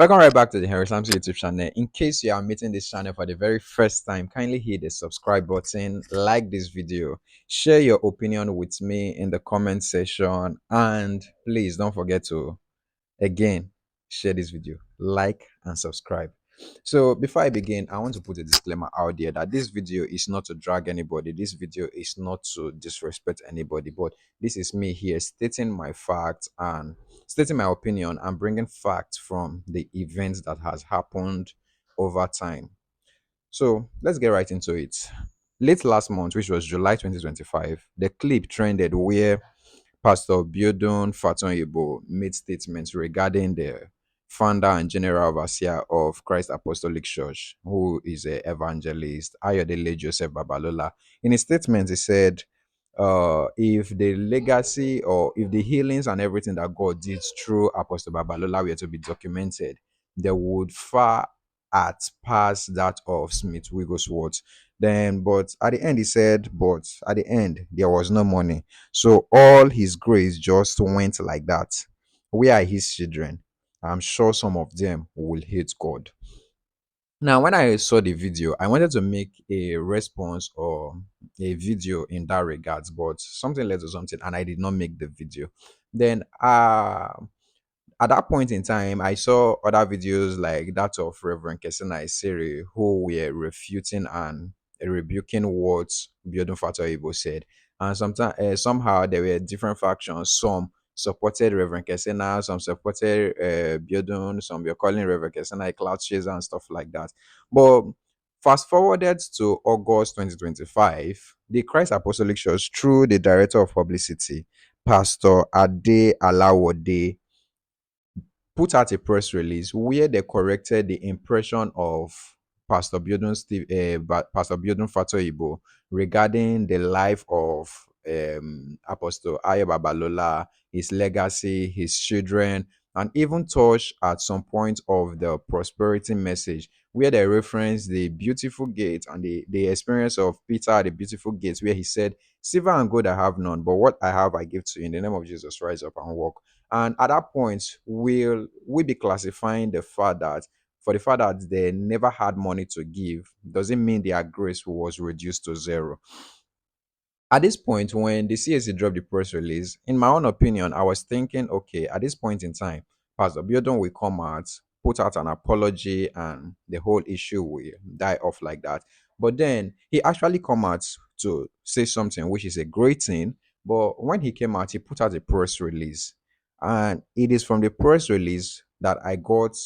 Welcome right back to the Harry Samson YouTube channel. In case you are meeting this channel for the very first time, kindly hit the subscribe button, like this video, share your opinion with me in the comment section, and please don't forget to again share this video, like and subscribe. So before I begin, I want to put a disclaimer out there that this video is not to drag anybody, this video is not to disrespect anybody, but this is me here stating my facts and stating my opinion and bringing facts from the events that has happened over time. So let's get right into it. Late last month, which was July 2025, the clip trended where Pastor Biodun Fatoyinbo made statements regarding the founder and general overseer of Christ Apostolic Church, who is an evangelist, Ayo Babalola. In his statement, he said, if the legacy or if the healings and everything that God did through Apostle Babalola were to be documented, they would far pass that of Smith Wigglesworth. Then, but at the end, he said, but at the end, there was no money. So all his grace just went like that. We are his children. I'm sure some of them will hate God. Now, when I saw the video, I wanted to make a response or a video in that regards, but something led to something, and I did not make the video. Then, at that point in time, I saw other videos like that of Reverend Kesina Isiri, who were refuting and rebuking what Biodun Fatoyinbo said. And sometimes, somehow, there were different factions. Some supported Reverend Kesina, some supported Biodun, some were calling Reverend Kesina a cloud chaser and stuff like that. But fast forwarded to August 2025, the Christ Apostolic Church, through the Director of Publicity, Pastor Adedayo, put out a press release where they corrected the impression of Pastor Biodun Fatoyinbo regarding the life of Apostle Ayo Babalola, his legacy, his children, and even touch at some point of the prosperity message where they reference the beautiful gate and the experience of Peter at the beautiful gates where he said, "Silver and gold I have none, but what I have I give to you. In the name of Jesus, rise up and walk." And at that point, will we be classifying the fact that for the fact that they never had money to give, doesn't mean their grace was reduced to zero. At this point, when the CSC dropped the press release, in my own opinion, I was thinking, okay, at this point in time, Pastor Biodun will come out, put out an apology, and the whole issue will die off like that. But then he actually come out to say something, which is a great thing. But when he came out, he put out a press release, and it is from the press release that I got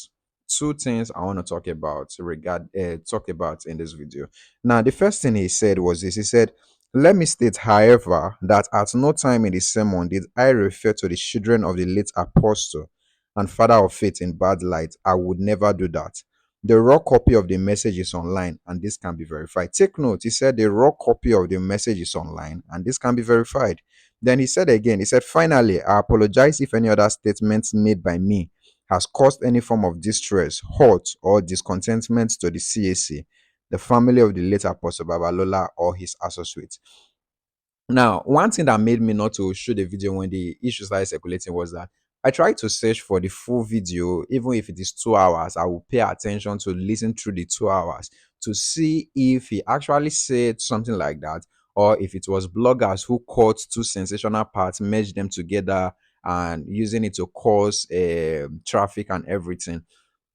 two things I want to talk about in this video. Now, the first thing he said was this. He said, "Let me state, however, that at no time in the sermon did I refer to the children of the late apostle and father of faith in bad light. I would never do that. The raw copy of the message is online and this can be verified." Take note, he said the raw copy of the message is online and this can be verified. Then he said again, he said, "Finally, I apologize if any other statements made by me has caused any form of distress, hurt, or discontentment to the CAC, the family of the late Apostle Babalola, or his associates." Now, one thing that made me not to shoot the video when the issue started circulating was that I tried to search for the full video, even if it is 2 hours. I will pay attention to listen through the 2 hours to see if he actually said something like that, or if it was bloggers who caught two sensational parts, merged them together, and using it to cause traffic and everything.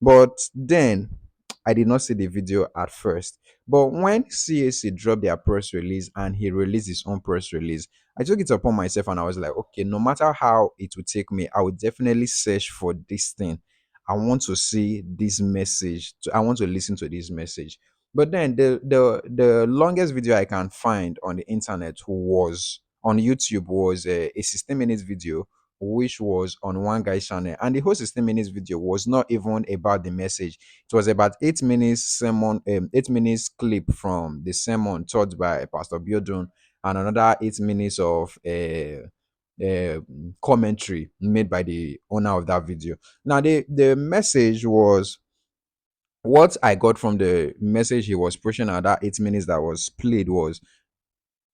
But then I did not see the video at first. But when CAC dropped their press release and he released his own press release, I took it upon myself and I was like, okay, no matter how it would take me, I would definitely search for this thing. I want to see this message. I want to listen to this message. But then the longest video I can find on the internet was on YouTube was a 16-minute video which was on one guy's channel, and the whole 16 minutes video was not even about the message. It was about 8 minutes sermon, 8 minutes clip from the sermon taught by Pastor Biodun, and another 8 minutes of commentary made by the owner of that video. Now, the message was, what I got from the message he was preaching at that 8 minutes that was played was,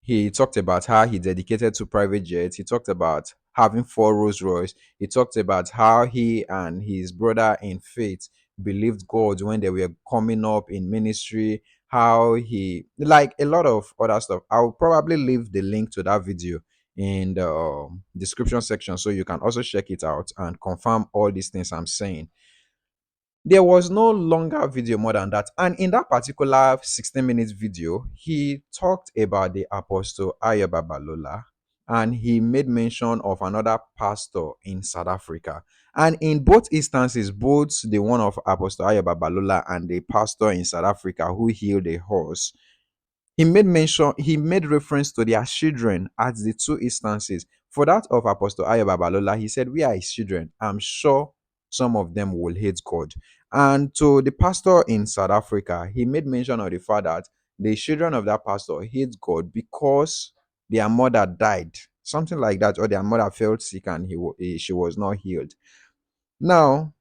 he talked about how he dedicated to private jets. He talked about having 4 Rolls Royce. He talked about how he and his brother in faith believed God when they were coming up in ministry, how he, like a lot of other stuff. I'll probably leave the link to that video in the description section so you can also check it out and confirm all these things I'm saying. There was no longer video more than that. And in that particular 16 minutes video, he talked about the Apostle Ayo Babalola, and he made mention of another pastor in South Africa. And in both instances, both the one of Apostle Ayo Babalola and the pastor in South Africa who healed a horse, he made reference to their children at the two instances. For that of Apostle Ayo Babalola, he said, "We are his children. I'm sure some of them will hate God." And to the pastor in South Africa, he made mention of the fact that the children of that pastor hate God because their mother died, something like that, or their mother fell sick and she was not healed. Now,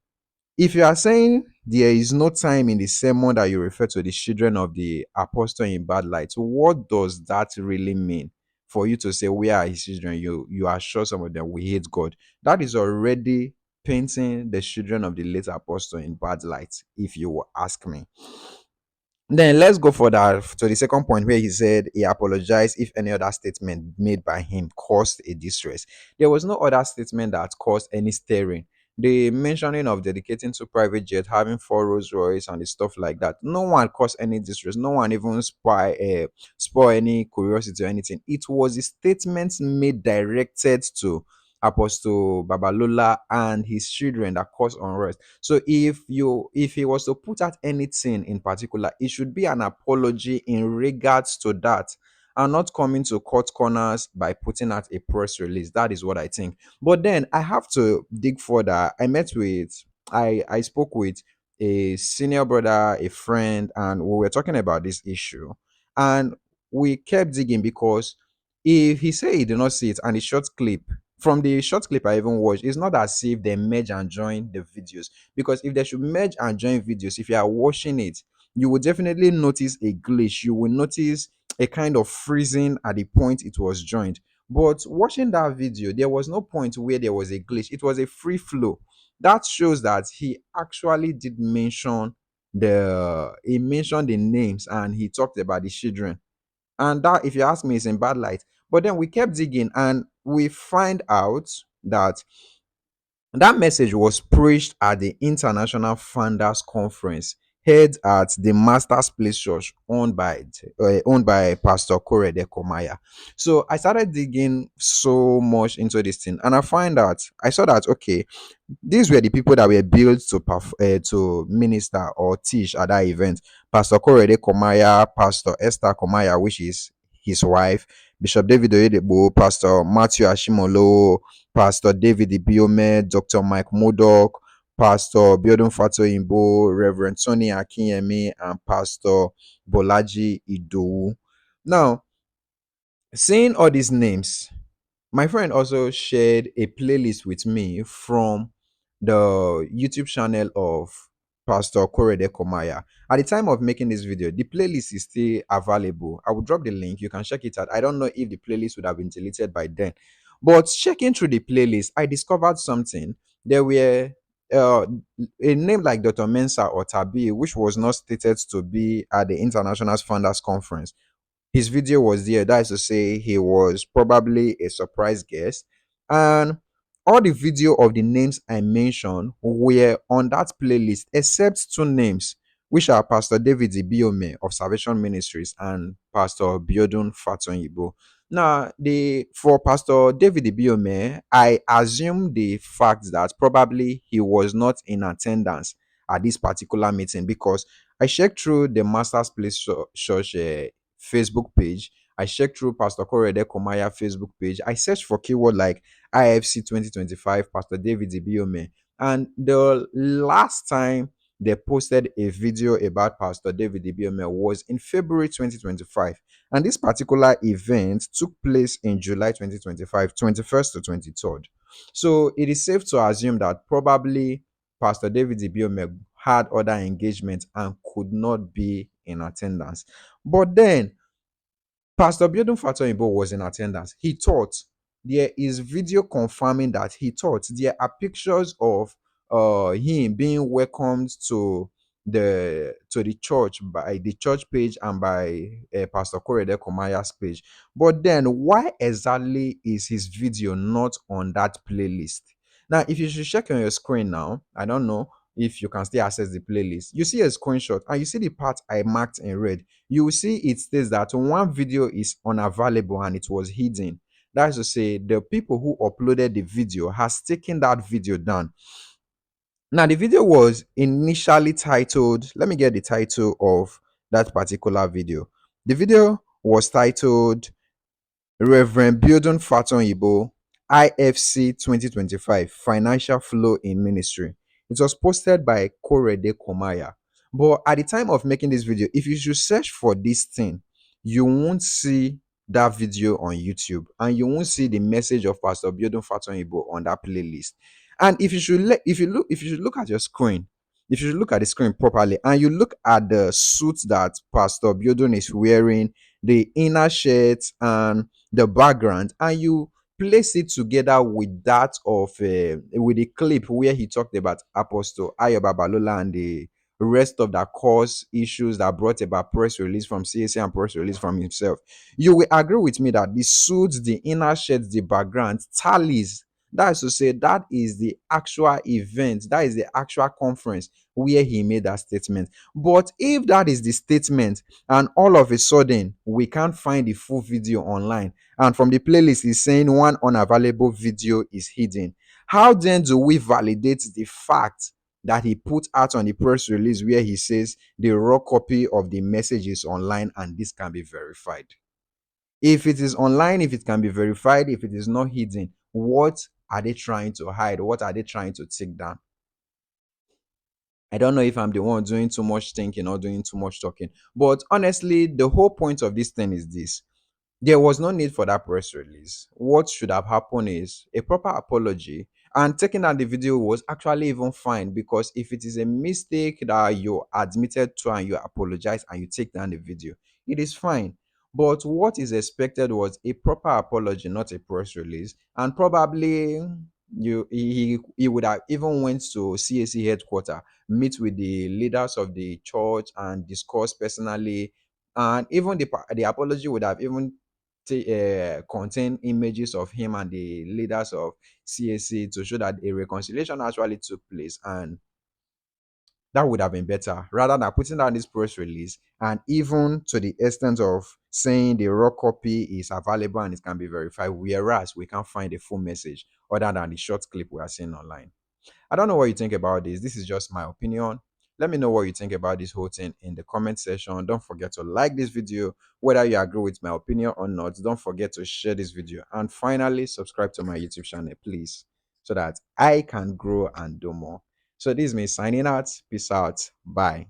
if you are saying there is no time in the sermon that you refer to the children of the apostle in bad light, what does that really mean? For you to say we are his children, you are sure some of them will hate God. That is already painting the children of the late apostle in bad light, if you will ask me. Then let's go for that to the second point where he said he apologized if any other statement made by him caused a distress. There was no other statement that caused any stirring. The mentioning of dedicating to private jet, having 4 Rolls Royce and the stuff like that, no one caused any distress. No one even spoil any curiosity or anything. It was a statement made directed to Apostle Babalola and his children that caused unrest. So if he was to put out anything in particular, it should be an apology in regards to that, and not coming to cut corners by putting out a press release. That is what I think. But then I have to dig further. I spoke with a senior brother, a friend, and we were talking about this issue. And we kept digging because if he said he did not see it, and the short clip from the short clip I even watched, it's not as if they merge and join the videos. Because if they should merge and join videos, if you are watching it, you will definitely notice a glitch. You will notice a kind of freezing at the point it was joined. But watching that video, there was no point where there was a glitch. It was a free flow. That shows that he actually did mention he mentioned the names and he talked about the children. And that, if you ask me, is in bad light. But then we kept digging and we find out that that message was preached at the International Founders Conference held at the Master's Place Church owned by Pastor Korede Komaya. So I started digging so much into this thing, and I saw that okay, these were the people that were built to minister or teach at that event. Pastor Korede Komaya, Pastor Esther Komaya, which is his wife, Bishop David Oyedepo, Pastor Matthew Ashimolo, Pastor David Ibiome, Dr. Mike Modoc, Pastor Biodun Fatoyinbo, Reverend Tony Akinyemi, and Pastor Bolaji Idowu. Now, seeing all these names, my friend also shared a playlist with me from the YouTube channel of Pastor Korede Komaya. At the time of making this video, the playlist is still available. I will drop the link. You can check it out. I don't know if the playlist would have been deleted by then. But checking through the playlist, I discovered something. There were uh, a name like Dr. Mensa or Tabi, which was not stated to be at the International Founders Conference. His video was there. That is to say, he was probably a surprise guest. And all the video of the names I mentioned were on that playlist, except two names, which are Pastor David Ibiome of Salvation Ministries and Pastor Biodun Fatoyinbo. Now, for Pastor David Ibiome, I assume the fact that probably he was not in attendance at this particular meeting, because I checked through the Master's Place Church Facebook page. I checked through Pastor Korede Komaya Facebook page. I searched for keyword like IFC 2025, Pastor David Ibiome. And the last time they posted a video about Pastor David Ibiome was in February 2025. And this particular event took place in July 2025, 21st to 23rd. So it is safe to assume that probably Pastor David Ibiome had other engagements and could not be in attendance. But then Pastor Biodun Fatoyinbo was in attendance. He taught. there is video confirming that he taught. There are pictures of him being welcomed to the church by the church page and by Pastor Korede Komaya's page. But then, why exactly is his video not on that playlist? Now, if you should check on your screen now, I don't know if you can still access the playlist. You see a screenshot and you see the part I marked in red. You will see it states that one video is unavailable and it was hidden. That is to say, the people who uploaded the video has taken that video down. Now, the video was initially titled, let me get the title of that particular video. The video was titled Reverend Biodun Fatoyinbo, IFC 2025 Financial Flow in Ministry. It was posted by Korede Komaya. But at the time of making this video, if you should search for this thing, you won't see that video on YouTube and you won't see the message of Pastor Biodun Fatoyinbo on that playlist. And if you should look at your screen, if you should look at the screen properly and you look at the suit that Pastor Biodun is wearing, the inner shirt and the background, and you place it together with that of with the clip where he talked about Apostle Ayo Babalola and the rest of that cause issues that brought about press release from CAC and press release from himself, you will agree with me that the suits, the inner shirt, the background tallies. That is to say, that is the actual event, that is the actual conference where he made that statement. But if that is the statement and all of a sudden we can't find the full video online, and from the playlist is saying one unavailable video is hidden, how then do we validate the fact that he put out on the press release where he says the raw copy of the message is online and this can be verified? If it is online, if it can be verified, if it is not hidden, what are they trying to hide? What are they trying to take down? I don't know if I'm the one doing too much thinking or doing too much talking, but honestly, the whole point of this thing is this: there was no need for that press release. What should have happened is a proper apology, and taking out the video was actually even fine, because if it is a mistake that you admitted to and you apologize and you take down the video, it is fine. But what is expected was a proper apology, not a press release. And probably he would have even went to CAC headquarters, meet with the leaders of the church and discuss personally, and even the apology would have even contain images of him and the leaders of CAC to show that a reconciliation actually took place, and that would have been better rather than putting out this press release and even to the extent of saying the raw copy is available and it can be verified, whereas we can't find a full message other than the short clip we are seeing online. I don't know what you think about this. This is just my opinion. Let me know what you think about this whole thing in the comment section. Don't forget to like this video, whether you agree with my opinion or not. Don't forget to share this video. And finally, subscribe to my YouTube channel, please, so that I can grow and do more. So this is me signing out. Peace out. Bye.